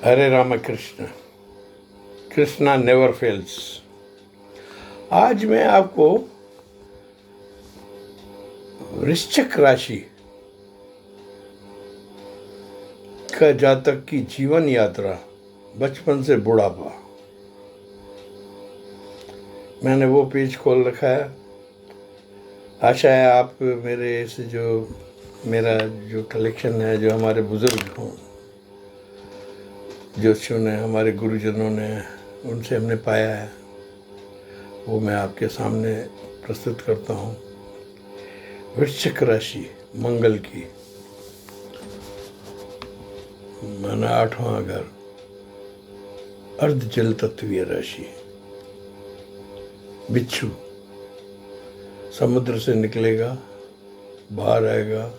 हरे Ramakrishna, Krishna never fails. आज मैं आपको वृश्चिक राशि का जातक की जीवन यात्रा, बचपन से बुढ़ापा, मैंने वो पेज खोल रखा है। आशा है आप मेरा जो कलेक्शन है, जो हमारे बुजुर्ग हों, ज्योतिषियों ने, हमारे गुरुजनों ने, उनसे हमने पाया है, वो मैं आपके सामने प्रस्तुत करता हूँ। वृश्चिक राशि मंगल की, माना 8वां घर, अर्ध जल तत्वीय राशि। बिच्छू समुद्र से निकलेगा, बाहर आएगा,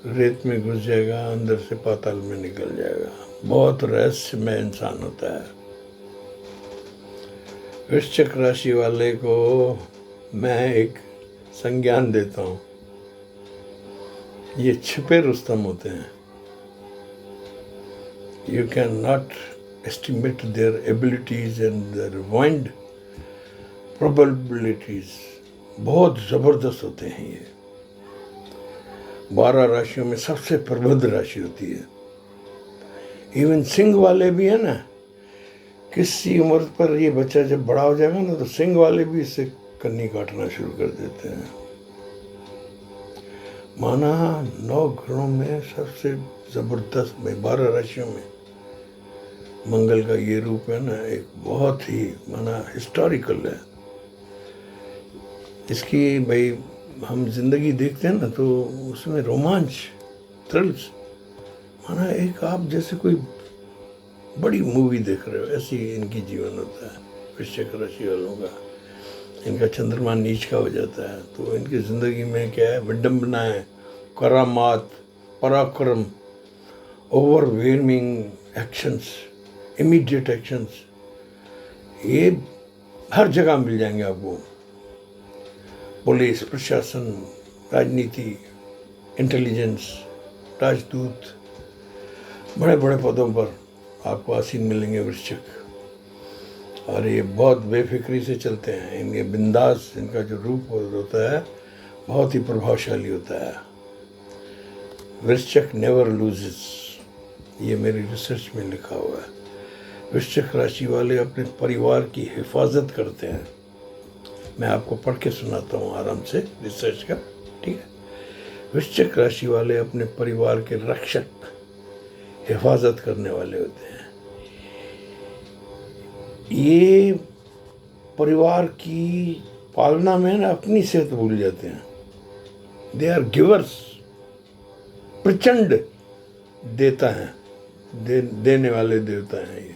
रेत में घुस जाएगा, अंदर से पाताल में निकल जाएगा। बहुत रहस्यमय इंसान होता है। वृश्चिक राशि वाले को मैं एक संज्ञान देता हूँ, ये छिपे रुस्तम होते हैं। You cannot estimate their abilities and their wind probabilities। बहुत जबरदस्त होते हैं ये। 12 राशियों में सबसे प्रबुद्ध राशि होती है। इवन सिंह वाले भी है ना, किसी उम्र पर ये बच्चा जब बड़ा हो जाएगा ना, तो सिंह वाले भी इससे कन्नी काटना शुरू कर देते हैं। माना 9 ग्रहों में सबसे जबरदस्त में 12 राशियों में मंगल का ये रूप है ना, एक बहुत ही माना हिस्टोरिकल है। इसकी भाई हम जिंदगी देखते हैं ना, तो उसमें रोमांच, थ्रिल्स, माना एक आप जैसे कोई बड़ी मूवी देख रहे हो, ऐसी इनकी जीवन होता है। वृश्चिक राशि वालों का इनका चंद्रमा नीच का हो जाता है, तो इनकी ज़िंदगी में क्या है, विडम्बनाएँ, करामात, पराक्रम, ओवरवेलमिंग एक्शंस, इमीडिएट एक्शंस, ये हर जगह मिल जाएंगे आपको। पुलिस, प्रशासन, राजनीति, इंटेलिजेंस, राजदूत, बड़े बड़े पदों पर आपको आसीन मिलेंगे वृश्चिक। और ये बहुत बेफिक्री से चलते हैं। इनके बिंदास, इनका जो रूप होता है बहुत ही प्रभावशाली होता है। वृश्चिक नेवर लूजेस, ये मेरी रिसर्च में लिखा हुआ है। वृश्चिक राशि वाले अपने परिवार की हिफाजत करते हैं। मैं आपको पढ़ के सुनाता हूँ आराम से रिसर्च का, ठीक है। वृश्चिक राशि वाले अपने परिवार के रक्षक, हिफाजत करने वाले होते हैं। ये परिवार की पालना में ना अपनी सेहत भूल जाते हैं। दे आर गिवर्स, प्रचंड देता है, देने वाले देवता हैं ये।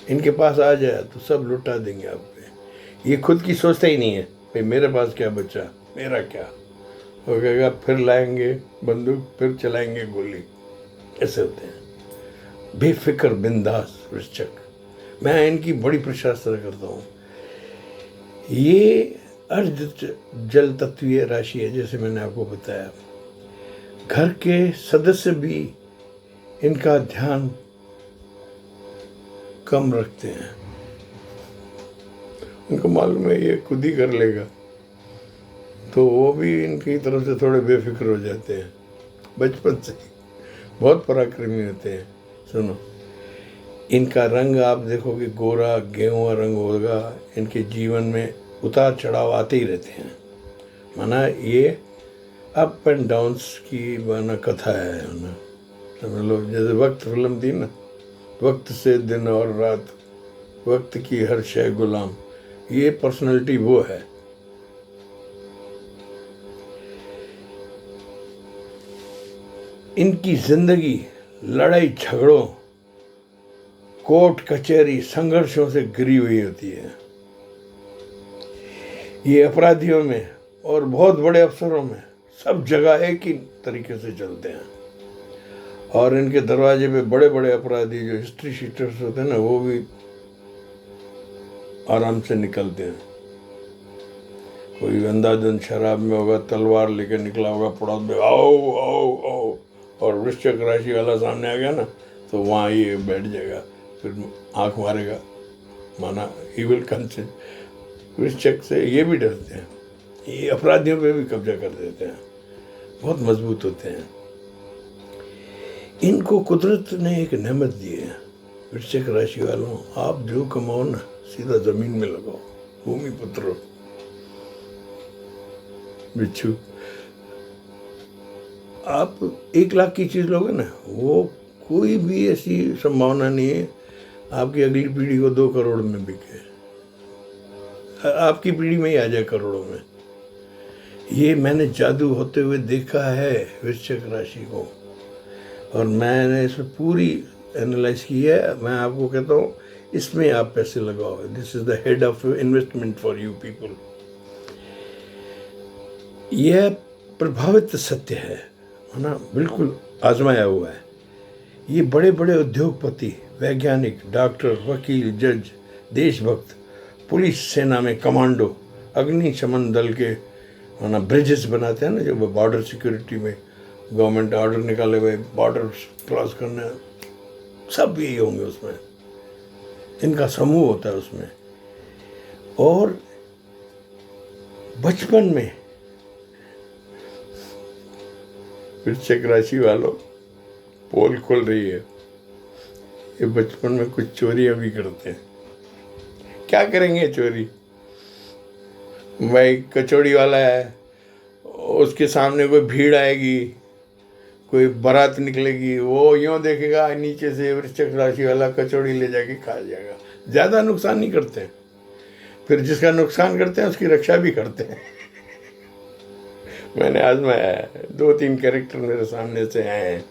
इनके पास आ जाए तो सब लुटा देंगे आप पे। ये खुद की सोचता ही नहीं है भाई मेरे पास क्या बचा, मेरा क्या हो गएगा, फिर लाएंगे बंदूक, फिर चलाएंगे गोली, ऐसे होते हैं। बेफिक्र, बिंदास वृश्चिक। मैं इनकी बड़ी प्रशंसा करता हूँ। ये अर्ध जल तत्वीय राशि है, जैसे मैंने आपको बताया। घर के सदस्य भी इनका ध्यान कम रखते हैं। उनको मालूम है ये खुद ही कर लेगा, तो वो भी इनकी तरफ से थोड़े बेफिक्र हो जाते हैं। बचपन से बहुत पराक्रमी होते हैं। सुनो, इनका रंग आप देखोगे गोरा गेहुआ रंग होगा। इनके जीवन में उतार चढ़ाव आते ही रहते हैं। माना ये अप एंड डाउन्स की माना कथा है ना, समझ लो। जैसे वक्त फिल्म थी ना, वक्त से दिन और रात, वक्त की हर शय गुलाम, ये पर्सनालिटी वो है। इनकी जिंदगी लड़ाई झगड़ों, कोर्ट कचहरी, संघर्षों से घिरी हुई होती है। ये अपराधियों में और बहुत बड़े अफसरों में सब जगह एक ही तरीके से चलते हैं। और इनके दरवाजे पे बड़े बड़े अपराधी जो हिस्ट्री शीटर्स होते हैं ना, वो भी आराम से निकलते हैं। कोई अंधाधुंध शराब में होगा, तलवार लेकर निकला होगा, पड़ोस में आओ आओ आओ, और वृश्चिक राशि वाला सामने आ गया ना तो वहाँ ये बैठ जाएगा, फिर आँख मारेगा, माना ही विल कंसिडर। वृश्चिक से ये भी डरते हैं, ये अपराधियों पे भी कब्जा कर देते हैं, बहुत मजबूत होते हैं। इनको कुदरत ने एक नेमत दी है। वृश्चिक राशि वालों, आप जो कमाओ ना सीधा जमीन में लगाओ, भूमि पुत्र बिच्छू। आप 1 लाख की चीज़ लोगे ना, वो कोई भी ऐसी संभावना नहीं है आपकी अगली पीढ़ी को 2 करोड़ में बिके, आपकी पीढ़ी में ही आ जाए करोड़ों में। ये मैंने जादू होते हुए देखा है वृश्चिक राशि को, और मैंने इसमें पूरी एनालाइज की है। मैं आपको कहता हूँ इसमें आप पैसे लगाओ, this is the head of investment for you people. यह प्रभावित सत्य है ना, बिल्कुल आजमाया हुआ है। ये बड़े बड़े उद्योगपति, वैज्ञानिक, डॉक्टर, वकील, जज, देशभक्त, पुलिस सेना में कमांडो, अग्निशमन दल के ना ब्रिजेस बनाते हैं ना, जो बॉर्डर सिक्योरिटी में गवर्नमेंट ऑर्डर निकाले हुए बॉर्डर क्रॉस करने, सब यही होंगे उसमें, इनका समूह होता है उसमें। और बचपन में वृश्चिक राशि वालों, पोल खुल रही है, ये बचपन में कुछ चोरियां भी करते हैं। क्या करेंगे चोरी? भाई कचौड़ी वाला है, उसके सामने कोई भीड़ आएगी, कोई बारात निकलेगी, वो यूँ देखेगा नीचे से वृश्चिक राशि वाला कचौड़ी ले जाके खा जाएगा। ज़्यादा नुकसान नहीं करते हैं, फिर जिसका नुकसान करते हैं उसकी रक्षा भी करते हैं। मैंने आजमाया है, 2-3 कैरेक्टर मेरे सामने से आए हैं,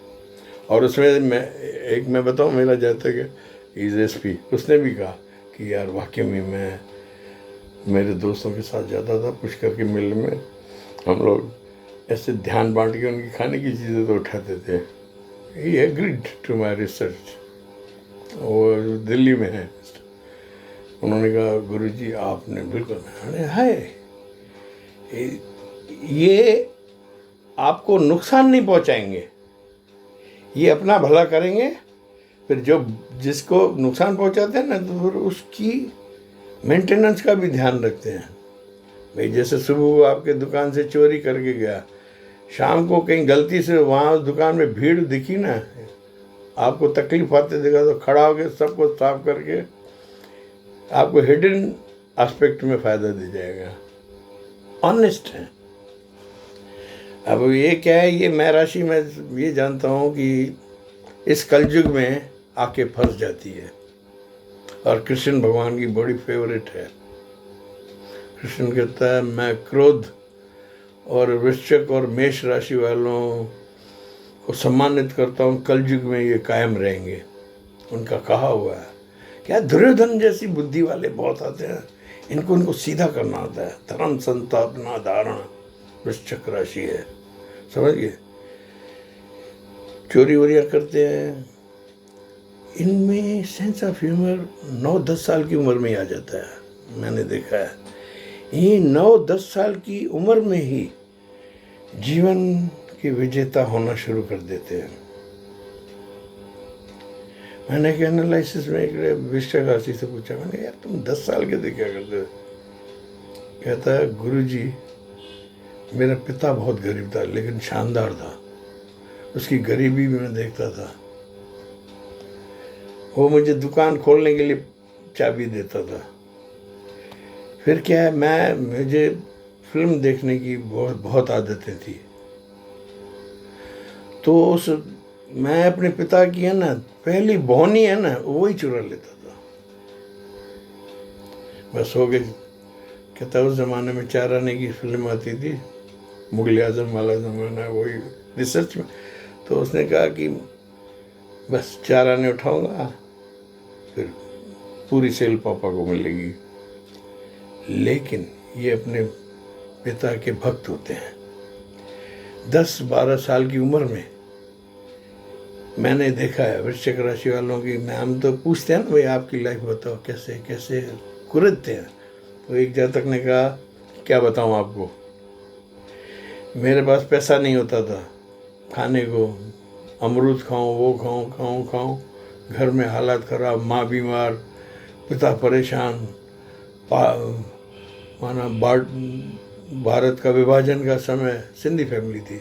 और उसमें मैं बताऊं, मेरा जातक है इज एसपी, उसने भी कहा कि यार वाकई में मैं मेरे दोस्तों के साथ जाता था पुष्कर के मेले में, हम लोग ऐसे ध्यान बांट के उनकी खाने की चीज़ें तो उठाते थे। ही एग्रीड टू माई रिसर्च, वो दिल्ली में है। उन्होंने कहा गुरुजी आपने बिल्कुल, है ये आपको नुकसान नहीं पहुंचाएंगे, ये अपना भला करेंगे, फिर जो जिसको नुकसान पहुंचाते हैं ना तो फिर उसकी मेंटेनेंस का भी ध्यान रखते हैं। भाई जैसे सुबह वो आपके दुकान से चोरी करके गया, शाम को कहीं गलती से वहाँ उस दुकान में भीड़ दिखी ना, आपको तकलीफ आते देखा तो खड़ा होकर सबको साफ करके आपको हिडन एस्पेक्ट में फ़ायदा दे जाएगा। ऑनेस्ट है। अब ये क्या है, ये मैं राशि में ये जानता हूँ कि इस कलयुग में आके फंस जाती है, और कृष्ण भगवान की बड़ी फेवरेट है। कृष्ण कहता है मैं क्रोध और वृश्चिक और मेष राशि वालों को सम्मानित करता हूँ, कलयुग में ये कायम रहेंगे। उनका कहा हुआ है। क्या दुर्योधन जैसी बुद्धि वाले बहुत आते हैं, इनको सीधा करना होता है। धर्म संतापना धारण वृश्चिक राशि है, समझ गए। चोरी वोरियाँ करते हैं, इनमें सेंस ऑफ ह्यूमर 9-10 साल की उम्र में ही आ जाता है, मैंने देखा है। ये 9-10 साल की उम्र में ही जीवन के विजेता होना शुरू कर देते हैं। मैंने एक एनालिसिस में एक वृश्चिक राशि से पूछा, मैंने यार तुम 10 साल के थे क्या करते हो? कहता है गुरुजी मेरा पिता बहुत गरीब था लेकिन शानदार था, उसकी गरीबी भी मैं देखता था, वो मुझे दुकान खोलने के लिए चाबी देता था। फिर क्या है, मुझे फिल्म देखने की बहुत आदतें थी, तो मैं अपने पिता की है ना पहली बोहनी है ना वही चुरा लेता था। बस हो गई। कहता उस ज़माने में 4 आने की फिल्म आती थी, मुगल आजम वाला ज़माना, वही रिसर्च में। तो उसने कहा कि बस 4 आने उठाऊंगा, फिर पूरी सेल पापा को मिलेगी। लेकिन ये अपने पिता के भक्त होते हैं। 10-12 साल की उम्र में मैंने देखा है वृश्चिक राशि वालों की। हम तो पूछते हैं ना भाई आपकी लाइफ बताओ, कैसे कैसे कुरदते हैं। तो एक जातक ने कहा क्या बताऊं आपको, मेरे पास पैसा नहीं होता था खाने को, अमरूद खाऊं, वो खाऊं, घर में हालात खराब, माँ बीमार, पिता परेशान, माना भारत का विभाजन का समय, सिंधी फैमिली थी।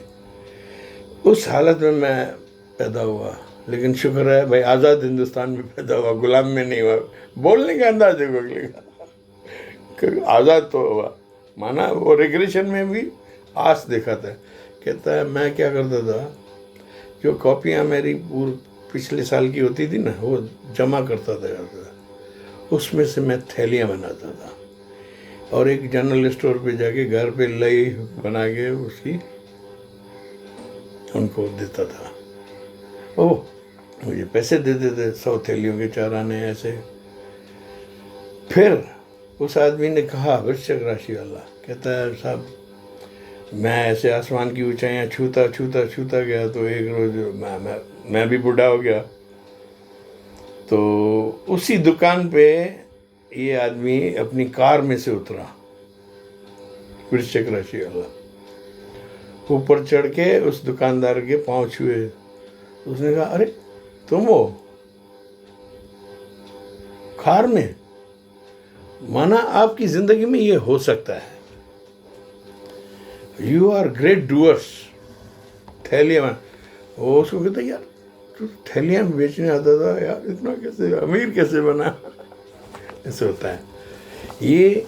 उस हालत में मैं पैदा हुआ, लेकिन शुक्र है भाई आज़ाद हिंदुस्तान में पैदा हुआ, गुलाम में नहीं हुआ। बोलने का अंदाज देखो अगले का, आज़ाद तो हुआ। माना वो रिग्रेशन में भी आस देखा था। कहता है मैं क्या करता था, जो कॉपियाँ मेरी पिछले साल की होती थी ना, वो जमा करता था, उसमें से मैं थैलियाँ बनाता था और एक जनरल स्टोर पे जाके घर पे लई बना के उसकी उनको देता था। ओह, मुझे पैसे दे देते 100 थैलियों के 4 आने ऐसे। फिर उस आदमी ने कहा, वृश्चिक राशि वाला, कहता है साहब मैं ऐसे आसमान की ऊंचाइयाँ छूता गया, तो एक रोज मैं भी बूढ़ा हो गया। तो उसी दुकान पे ये आदमी अपनी कार में से उतरा, वृश्चिक राशि वाला, ऊपर चढ़ के उस दुकानदार के पांव छुए। उसने कहा अरे तुम हो कार में? माना आपकी जिंदगी में ये हो सकता है। You are great doers. थैलियाँ, वो उसको कहता यार तू थैलियाँ बेचने आता था यार, इतना कैसे अमीर कैसे बना? ऐसे होता है। ये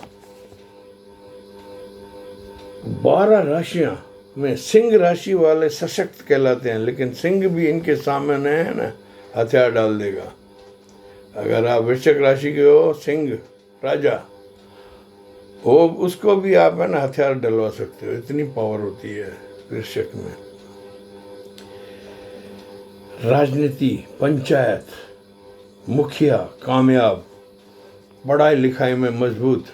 12 राशियां में सिंह राशि वाले सशक्त कहलाते हैं, लेकिन सिंह भी इनके सामने है ना हथियार डाल देगा। अगर आप वृश्चिक राशि के हो, सिंह राजा, वो उसको भी आप है ना हथियार डलवा सकते हो, इतनी पावर होती है वृश्चिक में। राजनीति, पंचायत, मुखिया कामयाब, पढ़ाई लिखाई में मजबूत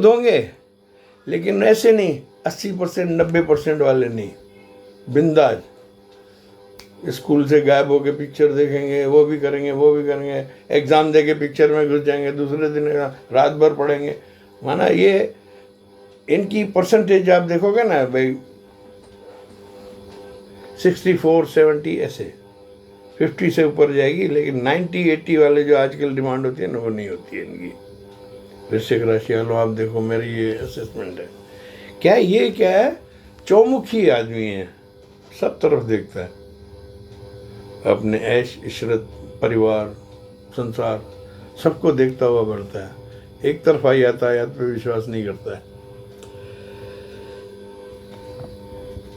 होंगे, लेकिन ऐसे नहीं 80% 90% वाले नहीं, बिंदास। स्कूल से गायब होके पिक्चर देखेंगे, वो भी करेंगे, एग्जाम दे के पिक्चर में घुस जाएंगे, दूसरे दिन रात भर पढ़ेंगे। माना ये इनकी परसेंटेज आप देखोगे ना भाई 64-70 ऐसे 50 से ऊपर जाएगी, लेकिन 90-80 वाले जो आजकल डिमांड होती है ना, वो नहीं होती है इनकी। वृश्चिक राशि वालों आप देखो, मेरी ये असेसमेंट है। क्या है, चौमुखी आदमी है, सब तरफ देखता है, अपने ऐश इशरत, परिवार, संसार, सबको देखता हुआ बढ़ता है, एक तरफा यातायात पे विश्वास नहीं करता है।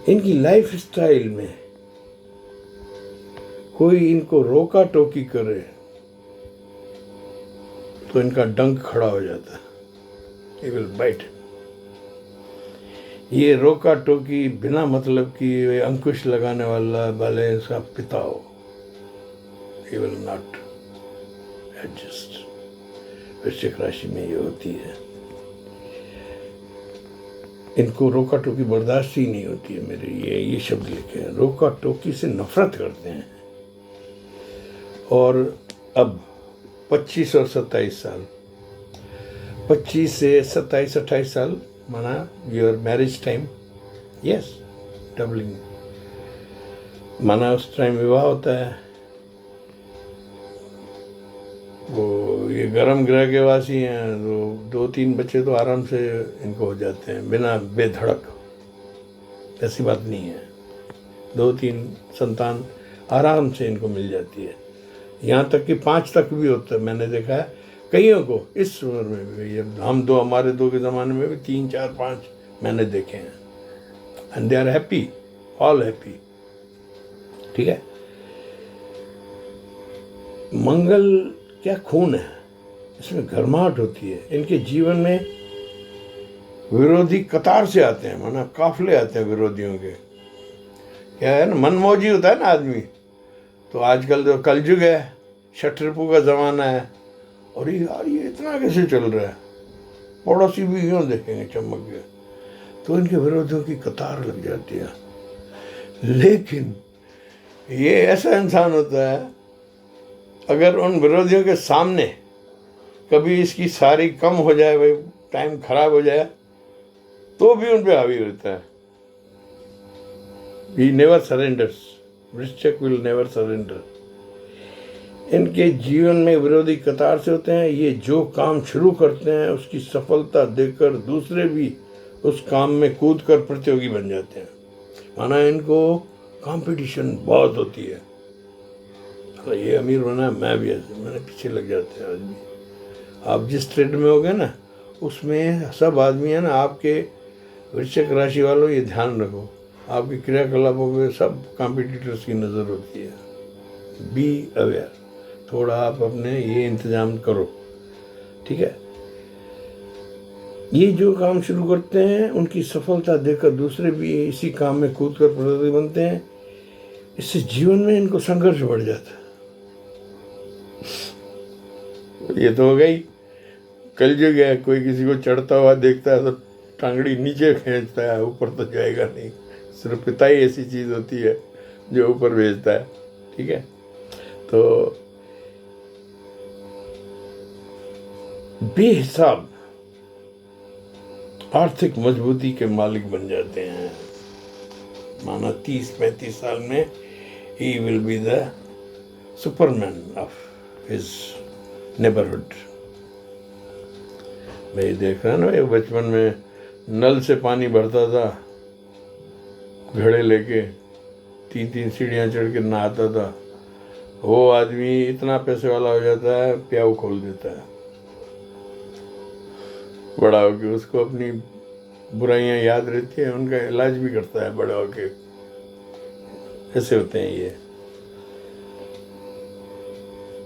इनकी लाइफ स्टाइल में कोई इनको रोका टोकी करे तो इनका डंक खड़ा हो जाता है, ही विल बाइट। ये रोका टोकी बिना मतलब की अंकुश लगाने वाले इसका पिता हो, ही विल नॉट एडजस्ट। वृश्चिक राशि में ये होती है, इनको रोका टोकी बर्दाश्त ही नहीं होती है। मेरे ये शब्द लिखे हैं, रोका टोकी से नफरत करते हैं। और अब 25 और 27 साल, 25 से 27-28 साल माना your marriage time, yes, doubling, माना उस टाइम विवाह होता है। वो ये गर्म ग्रह के वासी हैं, तो 2-3 बच्चे तो आराम से इनको हो जाते हैं बिना बेधड़क, ऐसी बात नहीं है। 2-3 संतान आराम से इनको मिल जाती है, यहाँ तक कि 5 तक भी होता है। मैंने देखा है कईयों को इस उम्र में भी, हमारे दो के ज़माने में भी 3, 4, 5 मैंने देखे हैं, and they are happy, all happy. ठीक है। मंगल क्या खून है, इसमें गर्माहट होती है। इनके जीवन में विरोधी कतार से आते हैं, माना काफले आते हैं विरोधियों के। क्या है ना, मनमौजी होता है ना आदमी। तो आजकल तो कलयुग है, शटरपू का ज़माना है, और ये यार ये इतना कैसे चल रहा है, पड़ोसी भी यूँ देखेंगे चमक गए, तो इनके विरोधियों की कतार लग जाती है। लेकिन ये ऐसा इंसान होता है, अगर उन विरोधियों के सामने कभी इसकी सारी कम हो जाए, भाई टाइम खराब हो जाए, तो भी उन पे हावी होता है। ही नेवर सरेंडर्स, वृश्चिक विल नेवर सरेंडर। इनके जीवन में विरोधी कतार से होते हैं। ये जो काम शुरू करते हैं उसकी सफलता देखकर दूसरे भी उस काम में कूद कर प्रतियोगी बन जाते हैं। माना इनको कंपटीशन बहुत होती है, तो ये अमीर बना, मैं भी ऐसे, मैंने पीछे लग जाते हैं आदमी। आप जिस ट्रेड में होगे ना उसमें सब आदमी है ना, आपके वृश्चिक राशि वालों ये ध्यान रखो, आपके क्रियाकलापों पे सब कॉम्पिटिटर्स की नज़र होती है। बी अवेयर, थोड़ा आप अपने ये इंतजाम करो, ठीक है। ये जो काम शुरू करते हैं उनकी सफलता देखकर दूसरे भी इसी काम में कूद कर प्रतियोगी बनते हैं। इससे जीवन में इनको संघर्ष बढ़ जाता है। ये तो हो गई कलयुग है, कोई किसी को चढ़ता हुआ देखता है तो टांगड़ी नीचे खींचता है, ऊपर तो जाएगा नहीं। सिर्फ पिता ही ऐसी चीज़ होती है जो ऊपर भेजता है, ठीक है। तो बेहिसाब आर्थिक मजबूती के मालिक बन जाते हैं। माना 30-35 साल में he will be the Superman of his neighbourhood. भाई देख रहा ना, ये बचपन में नल से पानी भरता था, घड़े लेके 3-3 सीढ़ियाँ चढ़ के नहाता था। वो आदमी इतना पैसे वाला हो जाता है, प्याऊ खोल देता है, बड़ा होके उसको अपनी बुराइयां याद रहती है, उनका इलाज भी करता है बड़ा होके। ऐसे होते हैं ये।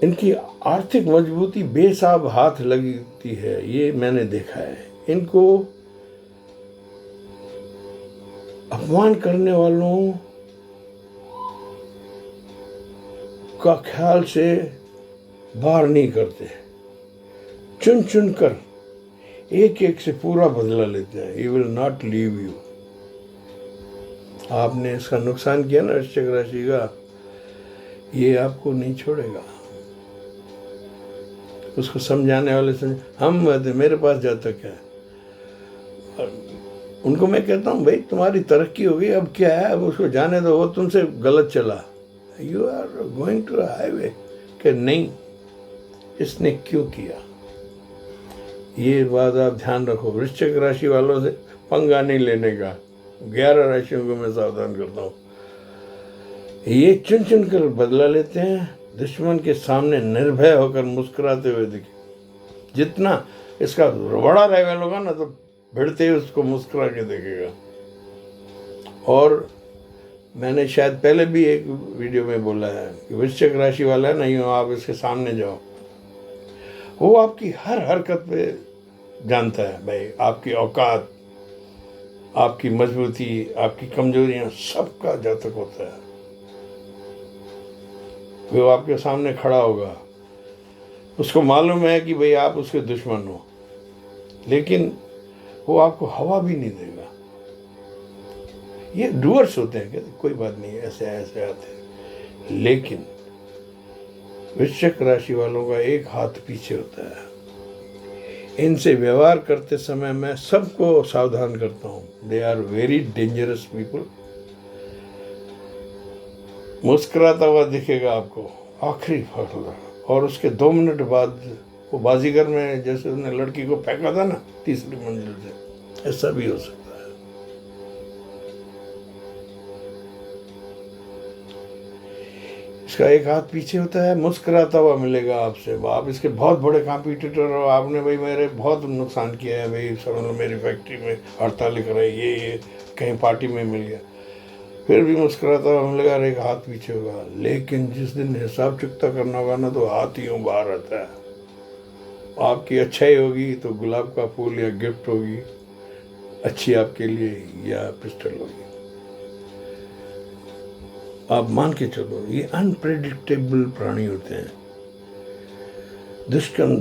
इनकी आर्थिक मजबूती बेहिसाब हाथ लगती है, ये मैंने देखा है। इनको अपमान करने वालों का ख्याल से बाहर नहीं करते, चुन चुन कर एक एक से पूरा बदला लेते हैं। ही विल नॉट लीव यू। आपने इसका नुकसान किया ना वृश्चिक राशि का, ये आपको नहीं छोड़ेगा। उसको समझाने वाले समझ, हम मेरे पास जाता क्या है। उनको मैं कहता हूँ भाई तुम्हारी तरक्की हो गई, अब क्या है, अब उसको जाने दो, वो तुमसे गलत चला, you are going to highway, कि नहीं इसने क्यों किया। ये बात आप ध्यान रखो। वृश्चिक राशि वालों से पंगा नहीं लेने का। 11 राशियों को मैं सावधान करता हूँ। ये चुन चुन कर बदला लेते हैं, दुश्मन के सामने निर्भय होकर मुस्कुराते हुए दिखे। जितना इसका बड़ा राइवल होगा ना तो भिड़ते ही उसको मुस्कुरा के देखेगा। और मैंने शायद पहले भी एक वीडियो में बोला है कि वृश्चिक राशि वाला है नहीं हो, आप इसके सामने जाओ, वो आपकी हर हरकत पे जानता है भाई, आपकी औकात, आपकी मजबूती, आपकी कमजोरियां, सबका जातक होता है। वो आपके सामने खड़ा होगा, उसको मालूम है कि भाई आप उसके दुश्मन हो, लेकिन वो आपको हवा भी नहीं देगा। ये डूअर्स होते हैं, कहते कोई बात नहीं, ऐसे ऐसे आते हैं। लेकिन वृश्चिक राशि वालों का एक हाथ पीछे होता है। इनसे व्यवहार करते समय मैं सबको सावधान करता हूँ। They are very dangerous people. मुस्कुराता हुआ दिखेगा आपको आखिरी फैसला, और उसके 2 मिनट बाद वो बाजीगर में जैसे उसने लड़की को फेंका था ना 3री मंजिल से, ऐसा भी हो सकता है। इसका एक हाथ पीछे होता है, मुस्कुराता हुआ मिलेगा आपसे। आप इसके बहुत बड़े कॉम्पिटिटर हो, आपने भाई मेरे बहुत नुकसान किया है भाई, समझ लो मेरी फैक्ट्री में हड़ताल कराई, ये कहीं पार्टी में मिल गया, फिर भी मुस्कुराता हुआ मिलेगा और एक हाथ पीछे होगा। लेकिन जिस दिन हिसाब चुकता करना होगा ना तो हाथ यूँ बाहर आता है। आपकी अच्छाई होगी तो गुलाब का फूल या गिफ्ट होगी अच्छी आपके लिए, या पिस्टल होगी। आप मान के चलो ये अनप्रेडिक्टेबल प्राणी होते हैं।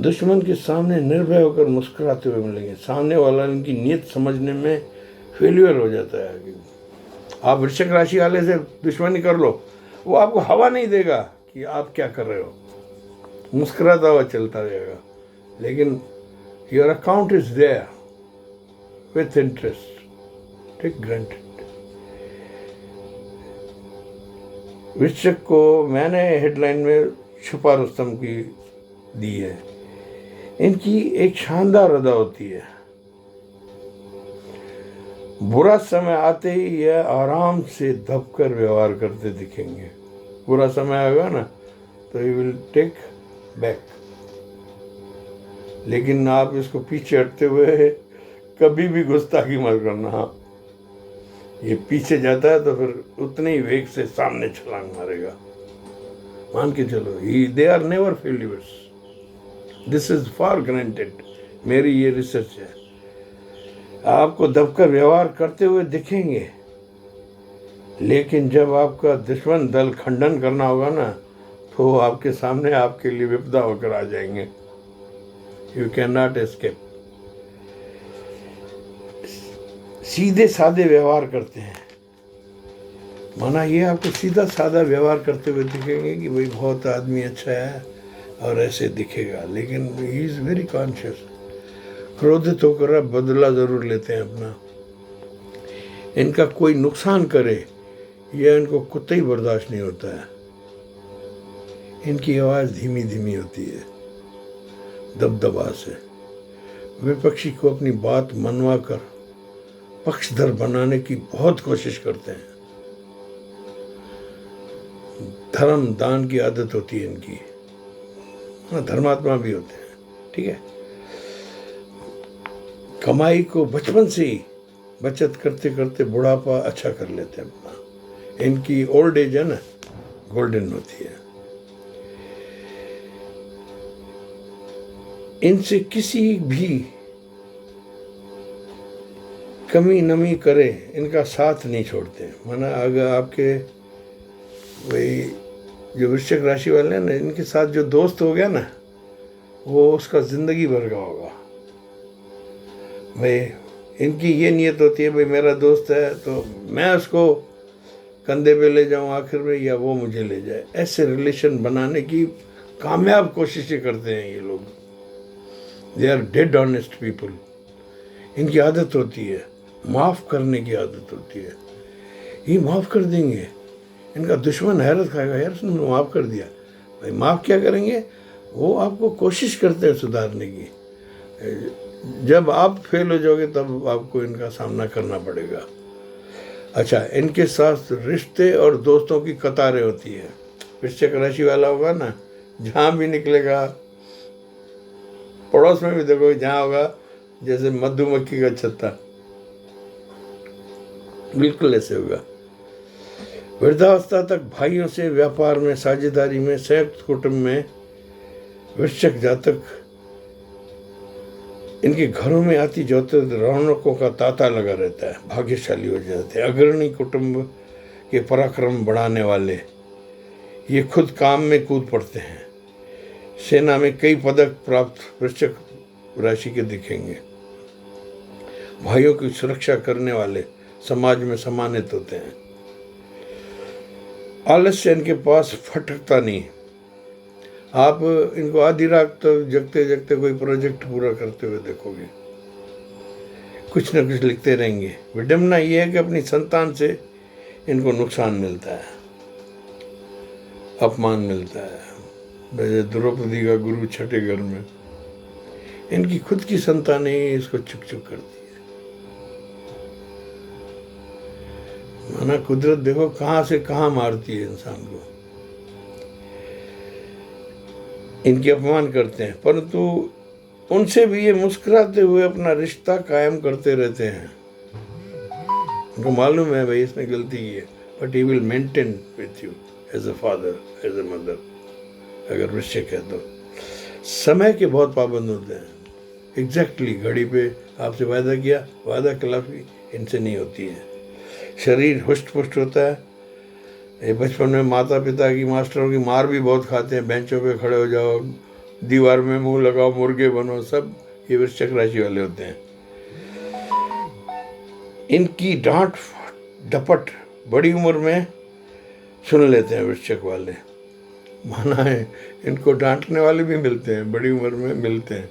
दुश्मन के सामने निर्भय होकर मुस्कुराते हुए मिलेंगे। सामने वाला इनकी नीयत समझने में फेल्यूर हो जाता है। आप वृश्चिक राशि वाले से दुश्मनी कर लो, वो आपको हवा नहीं देगा कि आप क्या कर रहे हो, मुस्कुराता हुआ चलता रहेगा। लेकिन your account is there with interest, take granted. वृश्चिक को मैंने हेडलाइन में छुपा रुस्तम की दी है। इनकी एक शानदार अदा होती है, बुरा समय आते ही यह आराम से दबकर व्यवहार करते दिखेंगे। बुरा समय आएगा ना तो यू विल टेक बैक, लेकिन आप इसको पीछे हटते हुए कभी भी गुस्ताखी मत करना। हाँ, ये पीछे जाता है तो फिर उतने ही वेग से सामने छलांग मारेगा। मान के चलो, they are never failures, this is for granted. मेरी ये रिसर्च है। आपको दबकर व्यवहार करते हुए दिखेंगे, लेकिन जब आपका दुश्मन दल खंडन करना होगा ना तो आपके सामने आपके लिए विपदा होकर आ जाएंगे। You can not escape. सीधे साधे व्यवहार करते हैं, माना ये आपको सीधा साधा व्यवहार करते हुए दिखेंगे कि भाई बहुत आदमी अच्छा है और ऐसे दिखेगा, लेकिन ही इज़ वेरी कॉन्शियस। क्रोधित होकर बदला ज़रूर लेते हैं अपना। इनका कोई नुकसान करे यह इनको कुत्ते ही बर्दाश्त नहीं होता है। इनकी आवाज़ धीमी धीमी होती है, दबदबा से। विपक्षी को अपनी बात मनवा कर पक्षधर बनाने की बहुत कोशिश करते हैं। धर्म दान की आदत होती है इनकी। हाँ, धर्मात्मा भी होते हैं, ठीक है। कमाई को बचपन से ही बचत करते करते बुढ़ापा अच्छा कर लेते हैं अपना। इनकी ओल्ड एज है ना, गोल्डन होती है। इनसे किसी भी कमी नमी करे इनका साथ नहीं छोड़ते। माना अगर आपके वही जो वृश्चिक राशि वाले हैं ना, इनके साथ जो दोस्त हो गया ना वो उसका ज़िंदगी भर का होगा। भाई इनकी ये नियत होती है, भाई मेरा दोस्त है तो मैं उसको कंधे पे ले जाऊं आखिर में, या वो मुझे ले जाए। ऐसे रिलेशन बनाने की कामयाब कोशिशें करते हैं ये लोग। They are dead honest people. इनकी आदत होती है माफ़ करने की आदत होती है। ये माफ़ कर देंगे, इनका दुश्मन हैरत खाएगा, यार उसने माफ़ कर दिया। भाई माफ़ क्या करेंगे, वो आपको कोशिश करते हैं सुधारने की। जब आप फेल हो जाओगे तब आपको इनका सामना करना पड़ेगा। अच्छा, इनके साथ रिश्ते और दोस्तों की कतारें होती है। वृश्चिक राशि वाला होगा ना, जहाँ भी निकलेगा, पड़ोस में भी देखो जहाँ होगा जैसे मधुमक्खी का छत्ता, बिल्कुल ऐसे होगा। वृद्धावस्था तक भाइयों से, व्यापार में, साझेदारी में, संयुक्त कुटुंब में वृश्चिक जातक इनके घरों में आती जाते रौनकों का तांता लगा रहता है, भाग्यशाली हो जाते हैं। अग्रणी कुटुंब के पराक्रम बढ़ाने वाले, ये खुद काम में कूद पड़ते हैं। सेना में कई पदक प्राप्त वृश्चिक राशि के दिखेंगे। भाइयों की सुरक्षा करने वाले, समाज में सम्मानित होते हैं। आलस्य इनके पास फटकता नहीं। आप इनको आधी रात तक जगते जगते कोई प्रोजेक्ट पूरा करते हुए देखोगे, कुछ न कुछ लिखते रहेंगे। विडम्बना ये है कि अपनी संतान से इनको नुकसान मिलता है, अपमान मिलता है। जैसे द्रौपदी का गुरु छठे घर में, इनकी खुद की संतान ही इसको चुक चुक करती है। माना कुदरत देखो कहाँ से कहाँ मारती है इंसान को। इनके अपमान करते हैं, परंतु उनसे भी ये मुस्कुराते हुए अपना रिश्ता कायम करते रहते हैं। उनको मालूम है भाई इसने गलती की है, but he will maintain with you as a father, as a mother. अगर वृश्चिक है तो समय के बहुत पाबंद होते हैं। एग्जैक्टली घड़ी पे आपसे वायदा किया, वायदा खिलाफी इनसे नहीं होती है। शरीर हुष्ट पुष्ट होता है। ये बचपन में माता पिता की, मास्टरों की मार भी बहुत खाते हैं। बेंचों पे खड़े हो जाओ, दीवार में मुंह लगाओ, मुर्गे बनो, सब ये वृश्चिक राशि वाले होते हैं। इनकी डांट डपट बड़ी उम्र में सुन लेते हैं वृश्चिक वाले। माना है इनको डांटने वाले भी मिलते हैं, बड़ी उम्र में मिलते हैं,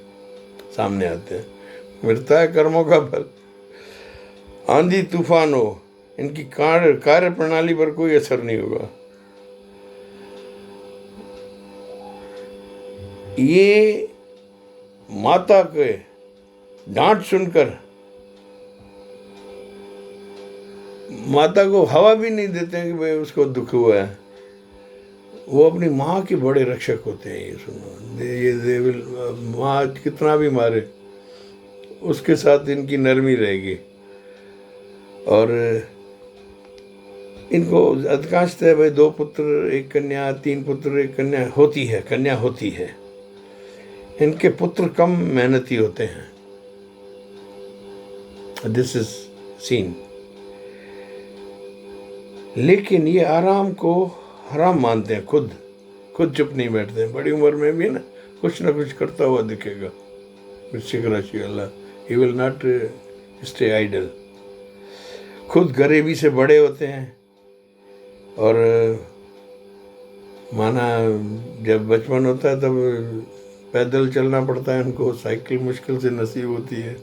सामने आते हैं। मिलता है कर्मों का फल। आंधी तूफान हो, इनकी कार्य प्रणाली पर कोई असर नहीं होगा। ये माता के डांट सुनकर माता को हवा भी नहीं देते हैं कि भाई उसको दुख हुआ है। वो अपनी माँ के बड़े रक्षक होते हैं। ये सुनो, ये देविल माँ कितना भी मारे उसके साथ इनकी नरमी रहेगी। और इनको अधिकांशतः भाई 2 पुत्र 1 कन्या, 3 पुत्र 1 कन्या होती है, कन्या होती है। इनके पुत्र कम मेहनती होते हैं। This is seen. लेकिन ये आराम को हराम मानते हैं, खुद चुप नहीं बैठते हैं। बड़ी उम्र में भी ना कुछ करता हुआ दिखेगा वृश्चिक राशि वाला। He will not stay idle. खुद गरीबी से बड़े होते हैं। और माना जब बचपन होता है तब पैदल चलना पड़ता है उनको, साइकिल मुश्किल से नसीब होती है।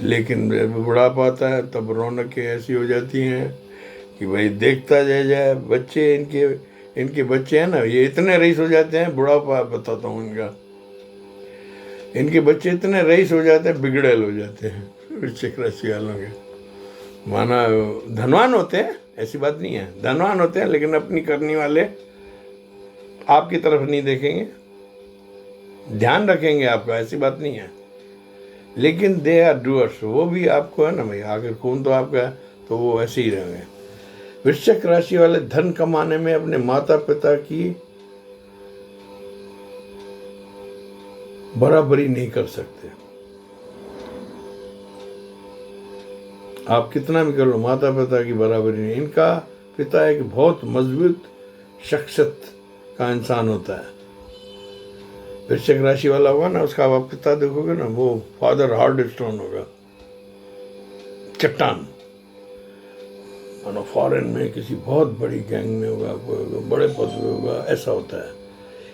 लेकिन जब बुढ़ापा आता है तब रौनकें ऐसी हो जाती हैं कि भाई देखता जाए बच्चे इनके बच्चे हैं ना, ये इतने रईस हो जाते हैं। बुढ़ापा बताता हूँ इनके बच्चे इतने रईस हो जाते हैं, बिगड़ेल हो जाते हैं वृश्चिक राशि वालों के। माना धनवान होते हैं, ऐसी बात नहीं है, धनवान होते हैं, लेकिन अपनी करनी वाले आपकी तरफ नहीं देखेंगे, ध्यान रखेंगे आपका, ऐसी बात नहीं है। लेकिन दे आर डूअर्स। वो भी आपको है ना भाई, आखिर खून तो आपका है, तो वो ऐसे ही रहेंगे। वृश्चिक राशि वाले धन कमाने में अपने माता पिता की बराबरी नहीं कर सकते। आप कितना भी कर लो, माता पिता की बराबरी नहीं। इनका पिता एक बहुत मजबूत शख्सियत का इंसान होता है। वृश्चिक राशि वाला होगा ना, उसका आप पिता देखोगे ना, वो फादर हार्ड स्टोन होगा, चट्टान। फॉरेन में किसी बहुत बड़ी गैंग में होगा, बड़े पद में होगा, ऐसा होता है।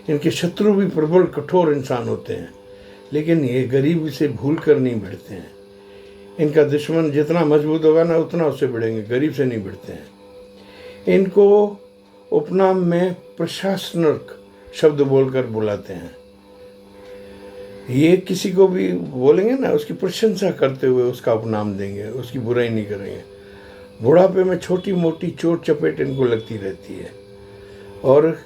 इनके शत्रु भी प्रबल कठोर इंसान होते हैं, लेकिन ये गरीबी से भूल कर नहीं भिड़ते हैं। इनका दुश्मन जितना मजबूत होगा ना, उतना उससे भिड़ेंगे, गरीब से नहीं भिड़ते हैं। इनको उपनाम में प्रशासनिक शब्द बोलकर बुलाते हैं। ये किसी को भी बोलेंगे ना, उसकी प्रशंसा करते हुए उसका उपनाम देंगे, उसकी बुराई नहीं करेंगे। बुढ़ापे में छोटी मोटी चोट चपेट इनको लगती रहती है। और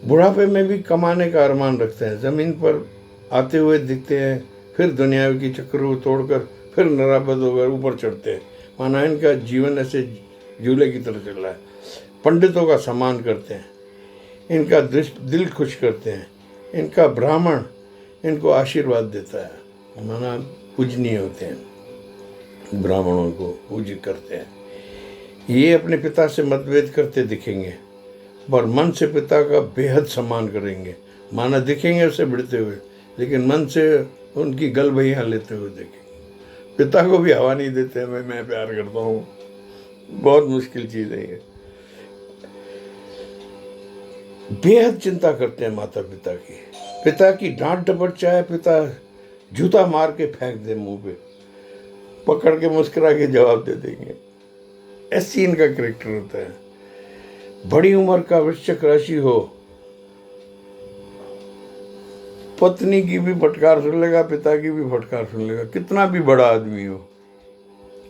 बुढ़ापे में भी कमाने का अरमान रखते हैं। ज़मीन पर आते हुए दिखते हैं, फिर दुनियावी की चक्रों को तोड़कर फिर नराबद होकर ऊपर चढ़ते हैं। माना इनका जीवन ऐसे झूले की तरह चल रहा है। पंडितों का सम्मान करते हैं, इनका दिल खुश करते हैं। इनका ब्राह्मण इनको आशीर्वाद देता है। माना पूजनीय होते हैं, ब्राह्मणों को पूज्य करते हैं। ये अपने पिता से मतभेद करते दिखेंगे, पर मन से पिता का बेहद सम्मान करेंगे। माना दिखेंगे उससे भिड़ते हुए, लेकिन मन से उनकी गलबैयाँ लेते हुए देखेंगे। पिता को भी हवा नहीं देते हैं, मैं प्यार करता हूँ। बहुत मुश्किल चीज़ है ये। बेहद चिंता करते हैं माता पिता की। पिता की डांट डपट चाहे पिता जूता मार के फेंक दे मुंह पे, पकड़ के मुस्कुरा के जवाब दे देंगे। ऐसी इनका कैरेक्टर होता है। बड़ी उम्र का वृश्चिक राशि हो, पत्नी की भी फटकार सुन लेगा, पिता की भी फटकार सुन लेगा, कितना भी बड़ा आदमी हो।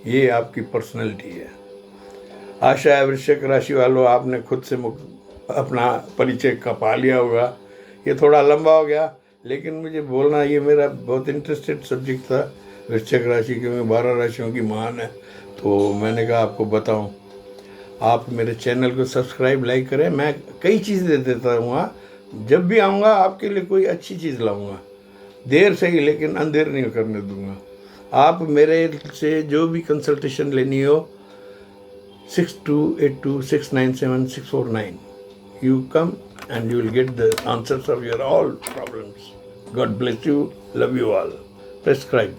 ये आपकी पर्सनैलिटी है। आशा है वृश्चिक राशि वालों, आपने खुद से अपना परिचय पा लिया होगा। ये थोड़ा लंबा हो गया, लेकिन मुझे बोलना, ये मेरा बहुत इंटरेस्टेड सब्जेक्ट था वृश्चिक राशि, क्योंकि 12 राशियों की महान है, तो मैंने कहा आपको बताऊं। आप मेरे चैनल को सब्सक्राइब लाइक करें। मैं कई चीज़ दे देता हूँ वहाँ। जब भी आऊँगा आपके लिए कोई अच्छी चीज़ लाऊँगा, देर से ही, लेकिन अंधेर नहीं करने दूँगा। आप मेरे से जो भी कंसल्टेशन लेनी हो, 6282697649, you come and you will get the answers of your all problems. God bless you. Love you all. Prescribe.